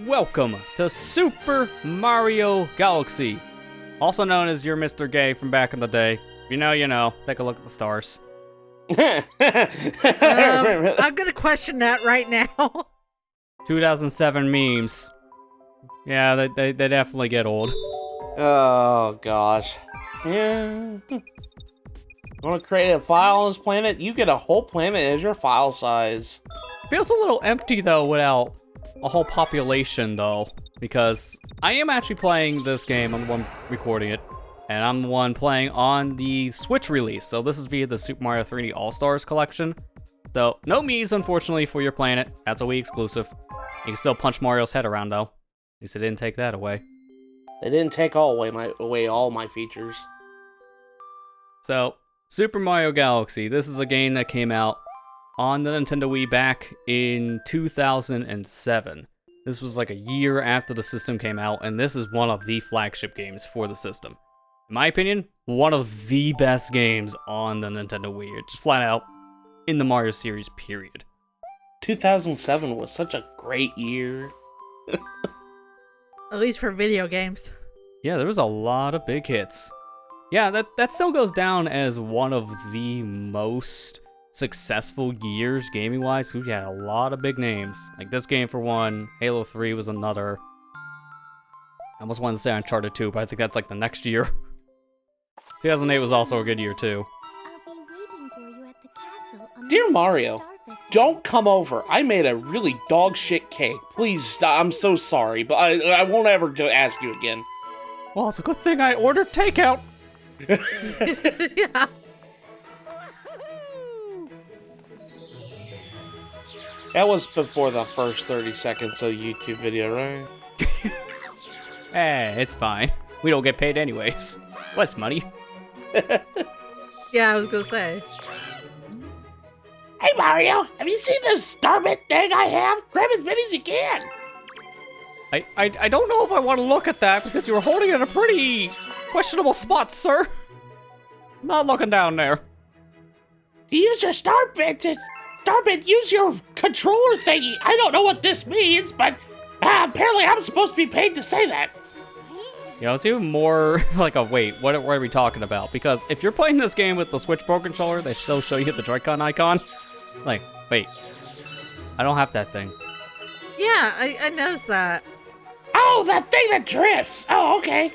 welcome to Super Mario Galaxy, also known as your Mr. Gay from back in the day. If you know, you know. Take a look at the stars. I'm gonna question that right now. 2007 memes. Yeah, they definitely get old. Oh, gosh. Yeah. Want to create a file on this planet? You get a whole planet as your file size. Feels a little empty, though, without a whole population, though. Because I am actually playing this game. I'm the one recording it. And I'm the one playing on the Switch release. So this is via the Super Mario 3D All-Stars collection. So, no Mii's, unfortunately, for your planet. That's a Wii exclusive. You can still punch Mario's head around, though. At least they didn't take that away. They didn't take away all my features. So, Super Mario Galaxy. This is a game that came out on the Nintendo Wii back in 2007. This was like a year after the system came out, and this is one of the flagship games for the system. In my opinion, one of the best games on the Nintendo Wii. Just flat out in the Mario series, period. 2007 was such a great year. At least for video games. Yeah, there was a lot of big hits. Yeah, that still goes down as one of the most successful years gaming-wise. We had a lot of big names. Like this game for one, Halo 3 was another. I almost wanted to say Uncharted 2, but I think that's like the next year. 2008 was also a good year too. I'll be waiting for you at the castle on Dear the Mario, Star Festival. don't come over. I made a really dog shit cake. Please, I'm so sorry, but I won't ever ask you again. Well, it's a good thing I ordered takeout. Yeah. That was before the first 30 seconds of YouTube video, right? Eh, it's fine. We don't get paid anyways. What's money? Yeah, I was gonna say. Hey Mario, have you seen this Starbit thing I have? Grab as many as you can. I don't know if I want to look at that because you were holding it in a pretty questionable spot, sir. I'm not looking down there. Use your Starbit. Starbit, use your controller thingy. I don't know what this means, but apparently I'm supposed to be paid to say that. You know, it's even more like a wait, what are we talking about? Because if you're playing this game with the Switch Pro controller, they still show you the Joy-Con icon. Like, wait, I don't have that thing. Yeah, I noticed that. Oh, that thing that drifts. Oh, okay.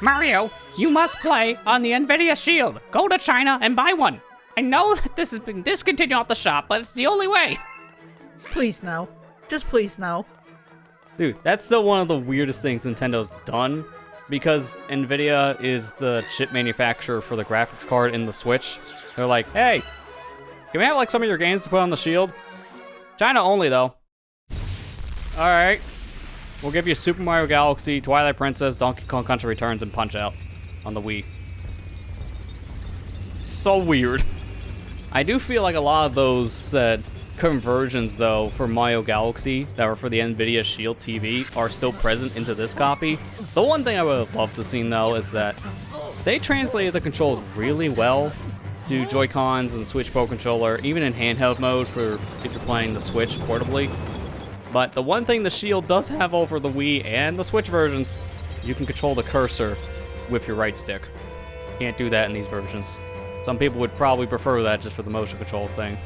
Mario, you must play on the NVIDIA Shield. Go to China and buy one. I know that this has been discontinued off the shop, but it's the only way. Please no. Just please no. Dude, that's still one of the weirdest things Nintendo's done. Because NVIDIA is the chip manufacturer for the graphics card in the Switch. They're like, hey, can we have like some of your games to put on the Shield? China only, though. Alright. We'll give you Super Mario Galaxy, Twilight Princess, Donkey Kong Country Returns, and Punch-Out on the Wii. So weird. I do feel like a lot of those conversions, though, for Mario Galaxy that were for the NVIDIA Shield TV are still present into this copy. The one thing I would have loved to see, though, is that they translated the controls really well to Joy-Cons and Switch Pro controller, even in handheld mode for if you're playing the Switch portably. But the one thing the Shield does have over the Wii and the Switch versions, you can control the cursor with your right stick. Can't do that in these versions. Some people would probably prefer that just for the motion control thing.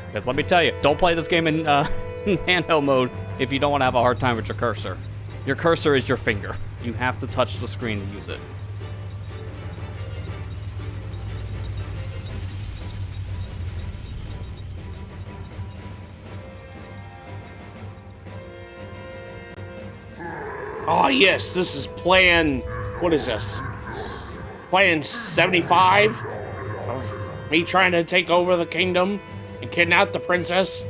Because let me tell you, don't play this game in handheld mode if you don't want to have a hard time with your cursor. Your cursor is your finger. You have to touch the screen to use it. Oh, yes, this is plan... What is this? Plan 75? Of me trying to take over the kingdom and kidnap the princess?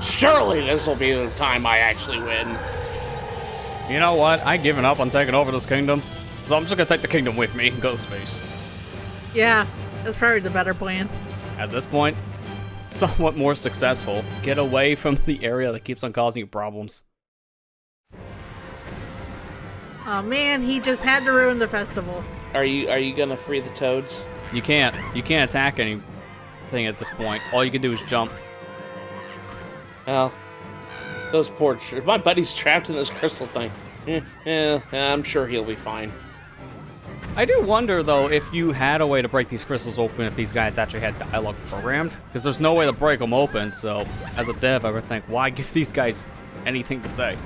Surely this will be the time I actually win. You know what? I've given up on taking over this kingdom. So I'm just gonna take the kingdom with me and go to space. Yeah, that's probably the better plan. At this point, it's somewhat more successful. Get away from the area that keeps on causing you problems. Oh man, he just had to ruin the festival. Are you gonna free the toads? You can't attack anything at this point. All you can do is jump. Well, Those poor... My buddy's trapped in this crystal thing. I'm sure he'll be fine. I do wonder, though, if you had a way to break these crystals open, if these guys actually had dialogue programmed. Because there's no way to break them open, so as a dev, I would think, why give these guys anything to say?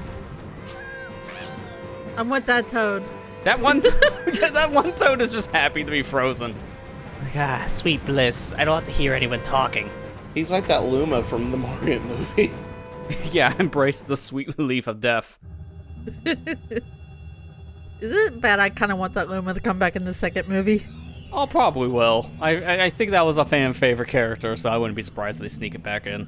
I'm with that toad. That one, that one toad is just happy to be frozen. Like, sweet bliss. I don't have to hear anyone talking. He's like that Luma from the Mario movie. Yeah, embrace the sweet relief of death. Is it bad? I kind of want that Luma to come back in the second movie. Oh, probably will. I think that was a fan favorite character, so I wouldn't be surprised if they sneak it back in.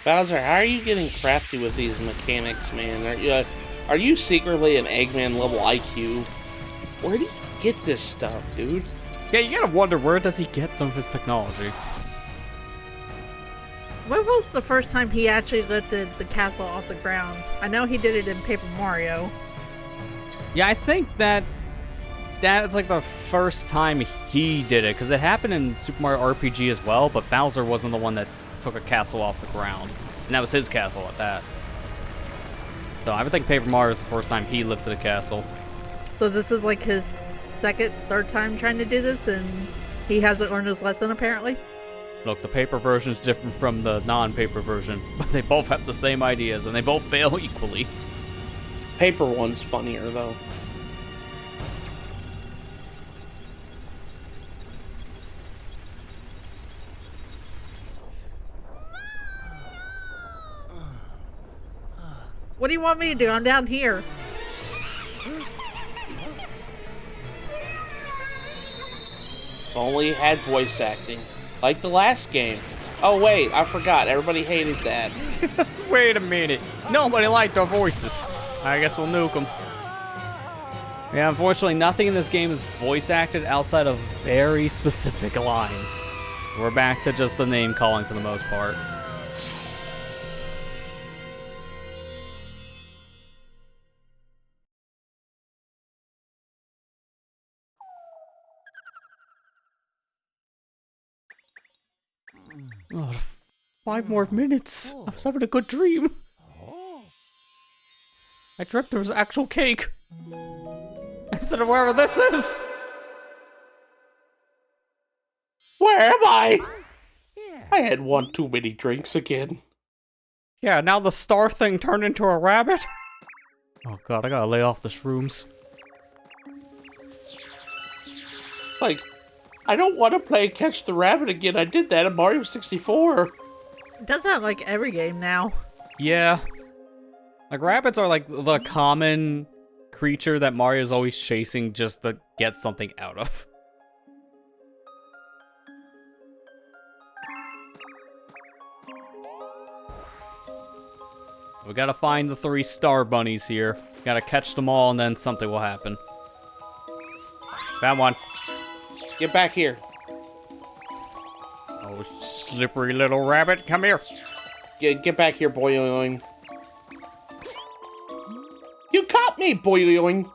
Bowser, how are you getting crafty with these mechanics, man? Are you secretly an Eggman level IQ? Where do you get this stuff, dude? Yeah, you gotta wonder, where does he get some of his technology? When was the first time he actually lifted the castle off the ground? I know he did it in Paper Mario. Yeah, I think that's like the first time he did it, because it happened in Super Mario RPG as well, but Bowser wasn't the one that took a castle off the ground. And that was his castle at that. So I would think Paper Mario is the first time he lifted a castle. So this is like his second, third time trying to do this, and he hasn't learned his lesson apparently? Look, the paper version is different from the non-paper version, but they both have the same ideas, and they both fail equally. Paper one's funnier, though. What do you want me to do? I'm down here. Only had voice acting. Like the last game. Oh wait, I forgot. Everybody hated that. Wait a minute. Nobody liked our voices. I guess we'll nuke them. Yeah, unfortunately, nothing in this game is voice acted outside of very specific lines. We're back to just the name calling for the most part. Oh, 5 more minutes. I was having a good dream. I dreamt there was actual cake. Instead of wherever this is. Where am I? I had one too many drinks again. Yeah, now the star thing turned into a rabbit. Oh god, I gotta lay off the shrooms. Like, I don't want to play Catch the Rabbit again. I did that in Mario 64. It does that like every game now. Yeah. Like, rabbits are like the common creature that Mario's always chasing just to get something out of. We gotta find the 3 star bunnies here. Gotta catch them all and then something will happen. Found one. Get back here. Oh, slippery little rabbit, come here. Get back here, boyoing. You caught me, boyoing.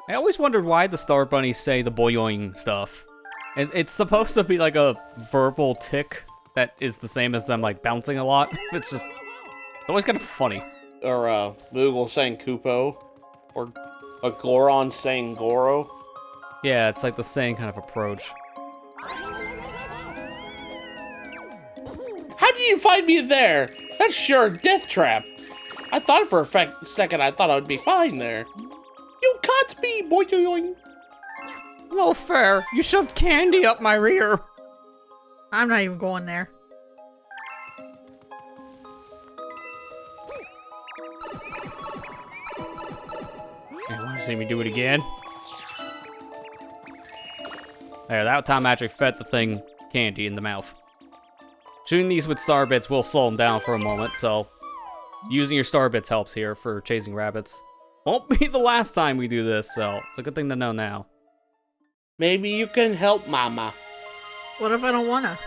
I always wondered why the star bunnies say the boyoing stuff. It's supposed to be like a verbal tick that is the same as them like bouncing a lot. It's just always kind of funny. Or Moogle saying Koopo. Or a Goron saying Goro. Yeah, it's like the same kind of approach. How did you find me there? That's sure a death trap. I thought for a second I thought I would be fine there. You caught me, boyoing. No fair. You shoved candy up my rear. I'm not even going there. You want to see me do it again? There, that time I actually fed the thing candy in the mouth. Shooting these with star bits will slow them down for a moment, so using your star bits helps here for chasing rabbits. Won't be the last time we do this, so it's a good thing to know now. Maybe you can help Mama. What if I don't wanna?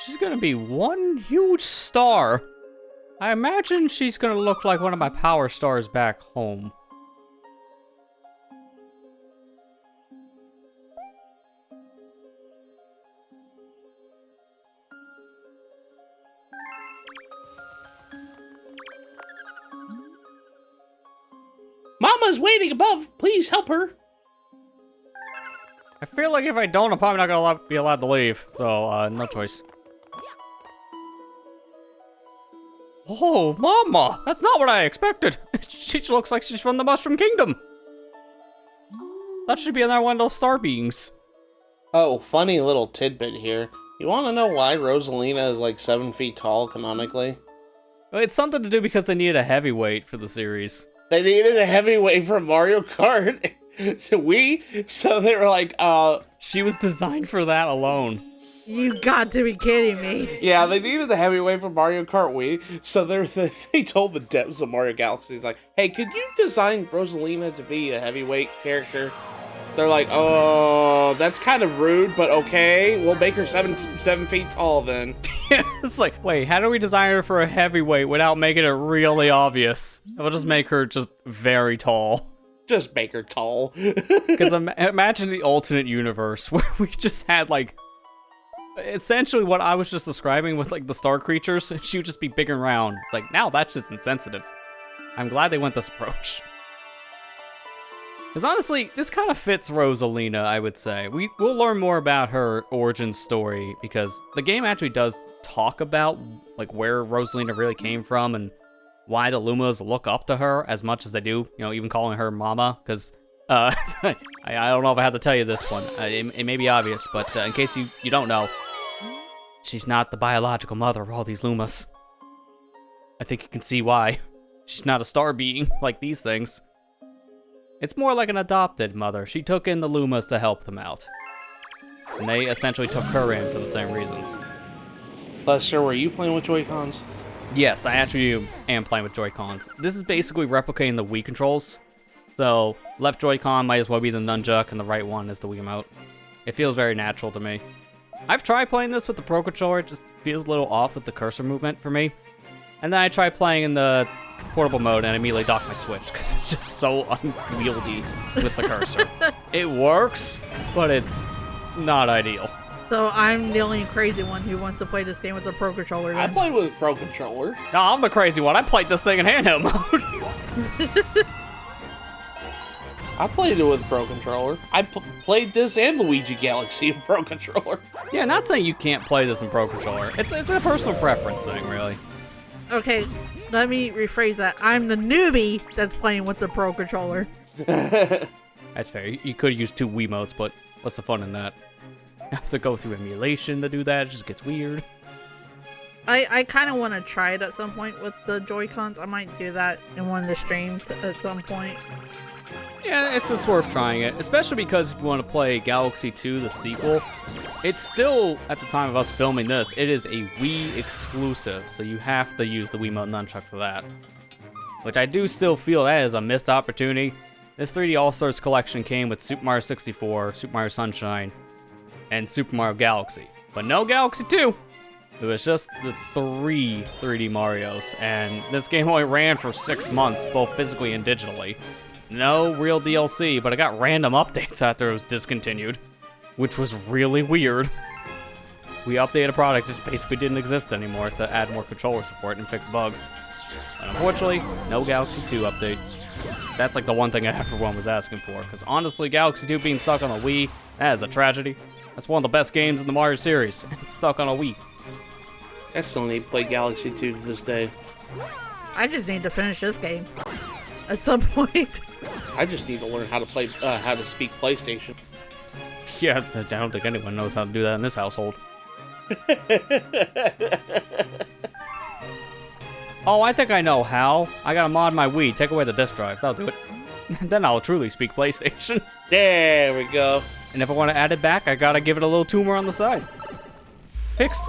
She's gonna be one huge star. I imagine she's gonna look like one of my power stars back home. Mama's waiting above. Please help her. I feel like if I don't, I'm probably not gonna be allowed to leave. So, no choice. Oh, Mama! That's not what I expected. She looks like she's from the Mushroom Kingdom. That should be another one of those star beings. Oh, funny little tidbit here. You want to know why Rosalina is like 7 feet tall canonically? It's something to do because they needed a heavyweight for the series. They needed a heavyweight from Mario Kart. So they were like, She was designed for that alone. You got to be kidding me. yeah, they needed the heavyweight from Mario Kart Wii. So they told the devs of Mario Galaxy, he's like, hey, could you design Rosalina to be a heavyweight character? They're like, oh, that's kind of rude, but okay, we'll make her 7 feet tall then. It's like, wait, how do we design her for a heavyweight without making it really obvious? We'll just make her just very tall. Just make her tall. Because imagine the alternate universe where we just had, like, essentially what I was just describing with, like, the star creatures. She would just be big and round. It's like, now that's just insensitive. I'm glad they went this approach. Because honestly, this kind of fits Rosalina, I would say. We'll learn more about her origin story because the game actually does talk about, like, where Rosalina really came from and why the Lumas look up to her as much as they do, you know, even calling her Mama, because, I don't know if I have to tell you this one. It may be obvious, but in case you don't know, she's not the biological mother of all these Lumas. I think you can see why. She's not a star being like these things. It's more like an adopted mother. She took in the Lumas to help them out. And they essentially took her in for the same reasons. Lester, were you playing with Joy-Cons? Yes, I actually am playing with Joy-Cons. This is basically replicating the Wii controls. So, left Joy-Con might as well be the nunchuck, and the right one is the Wiimote. It feels very natural to me. I've tried playing this with the Pro Controller, it just feels a little off with the cursor movement for me. And then I tried playing in the portable mode and immediately docked my Switch, because it's just so unwieldy with the cursor. It works, but it's not ideal. So I'm the only crazy one who wants to play this game with the Pro Controller I then. played with a Pro Controller. No, I'm the crazy one. I played this thing in handheld mode. I played it with a Pro Controller. I played this and Luigi Galaxy with Pro Controller. Yeah, not saying you can't play this in Pro Controller. It's a personal preference thing, really. Okay, let me rephrase that. I'm the newbie that's playing with the Pro Controller. That's fair. You could use 2 Wiimotes, but what's the fun in that? You have to go through emulation to do that. It just gets weird. I kind of want to try it at some point with the Joy-Cons. I might do that in one of the streams at some point. Yeah, it's worth trying it, especially because if you want to play Galaxy 2, the sequel, it's still, at the time of us filming this, it is a Wii exclusive, so you have to use the Wiimote Nunchuck for that. Which I do still feel that is a missed opportunity. This 3D All-Stars collection came with Super Mario 64, Super Mario Sunshine, and Super Mario Galaxy. But no Galaxy 2! It was just the 3 3D Marios, and this game only ran for 6 months, both physically and digitally. No real DLC, but I got random updates after it was discontinued, which was really weird. We updated a product that just basically didn't exist anymore to add more controller support and fix bugs. But unfortunately, no Galaxy 2 update. That's like the one thing everyone was asking for, because honestly, Galaxy 2 being stuck on a Wii, that is a tragedy. That's one of the best games in the Mario series. It's stuck on a Wii. I still need to play Galaxy 2 to this day. I just need to finish this game at some point. I just need to learn how to play, how to speak PlayStation. Yeah, I don't think anyone knows how to do that in this household. Oh, I think I know how. I gotta mod my Wii, take away the disk drive, that'll do it. Then I'll truly speak PlayStation. There we go. And if I want to add it back, I gotta give it a little tumor on the side. Fixed.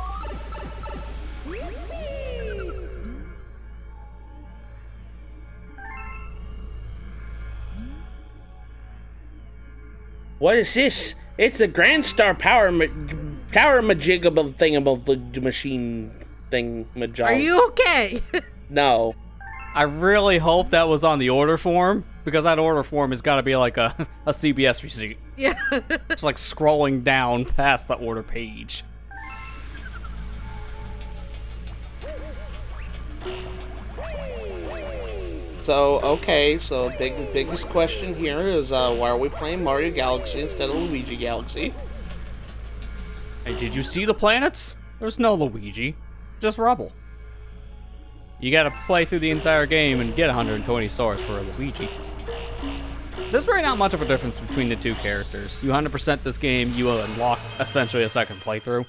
What is this? It's the Grand Star Power Majigable thingable the machine thing. Are you okay? No. I really hope that was on the order form, because that order form has got to be like a CBS receipt. Yeah. Just like scrolling down past the order page. So, okay, so biggest question here is why are we playing Mario Galaxy instead of Luigi Galaxy? Hey, did you see the planets? There's no Luigi, just rubble. You gotta play through the entire game and get 120 stars for a Luigi. There's really not much of a difference between the two characters. You 100% this game, you will unlock essentially a second playthrough.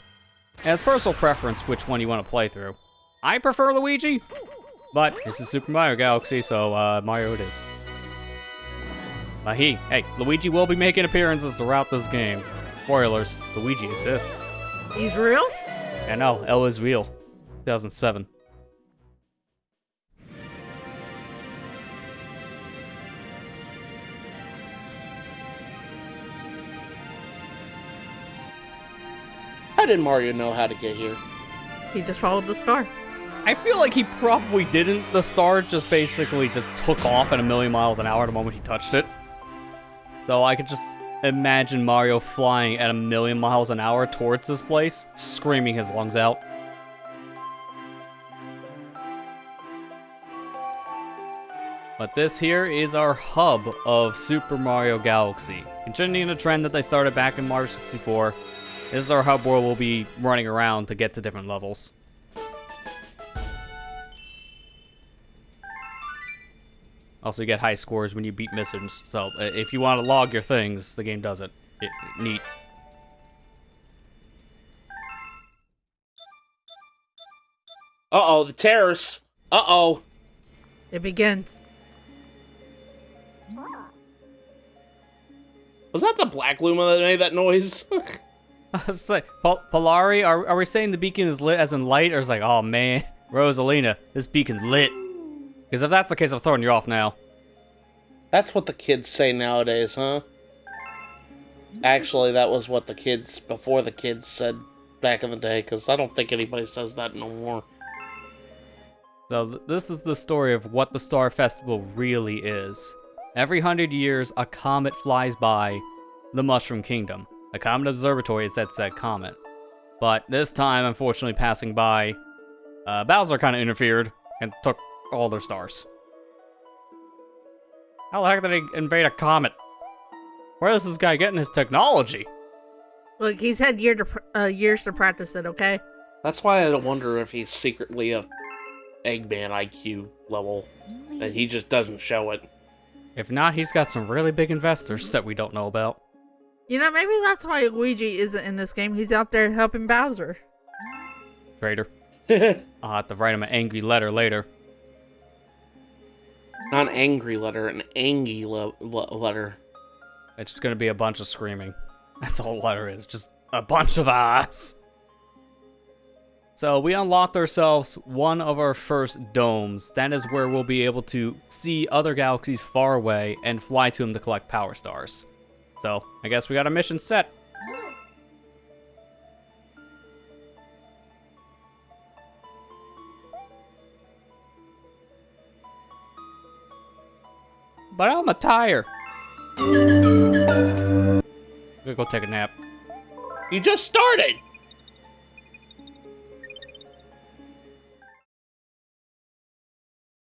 And it's personal preference which one you want to play through. I prefer Luigi, but this is Super Mario Galaxy, so Mario it is. Hey, Luigi will be making appearances throughout this game. Spoilers, Luigi exists. He's real? I know, L is real. 2007. How did Mario know how to get here? He just followed the star. I feel like he probably didn't. The star just basically just took off at 1,000,000 miles an hour the moment he touched it. So I could just imagine Mario flying at 1,000,000 miles an hour towards this place, screaming his lungs out. But this here is our hub of Super Mario Galaxy. Continuing the trend that they started back in Mario 64, this is our hub where we'll be running around to get to different levels. Also, you get high scores when you beat missions, so if you want to log your things, the game does it. Neat. Uh-oh, the terrorists. Uh-oh. It begins. Was that the Black Luma that made that noise? It's like, Polari, are we saying the beacon is lit as in light, or is like, oh man, Rosalina, this beacon's lit? Because if that's the case, I'm throwing you off now. That's what the kids say nowadays, huh? Actually, that was what the kids, before the kids said back in the day, because I don't think anybody says that no more. So this is the story of what the Star Festival really is. Every 100 years, a comet flies by the Mushroom Kingdom. The Comet Observatory is at said comet. But this time, unfortunately passing by, Bowser kind of interfered and took all their stars. How the heck did he invade a comet? Where is this guy getting his technology? Look, he's had years to practice it, okay? That's why I wonder if he's secretly a Eggman IQ level, and he just doesn't show it. If not, he's got some really big investors that we don't know about. You know, maybe that's why Luigi isn't in this game. He's out there helping Bowser. Traitor. I'll have to write him an angry letter later. Not an angry letter, an angy letter. It's just gonna be a bunch of screaming. That's all the letter is, just a bunch of ahs. So we unlocked ourselves one of our first domes. That is where we'll be able to see other galaxies far away and fly to them to collect power stars. So I guess we got a mission set. But I'm tired. I'm gonna go take a nap. You just started!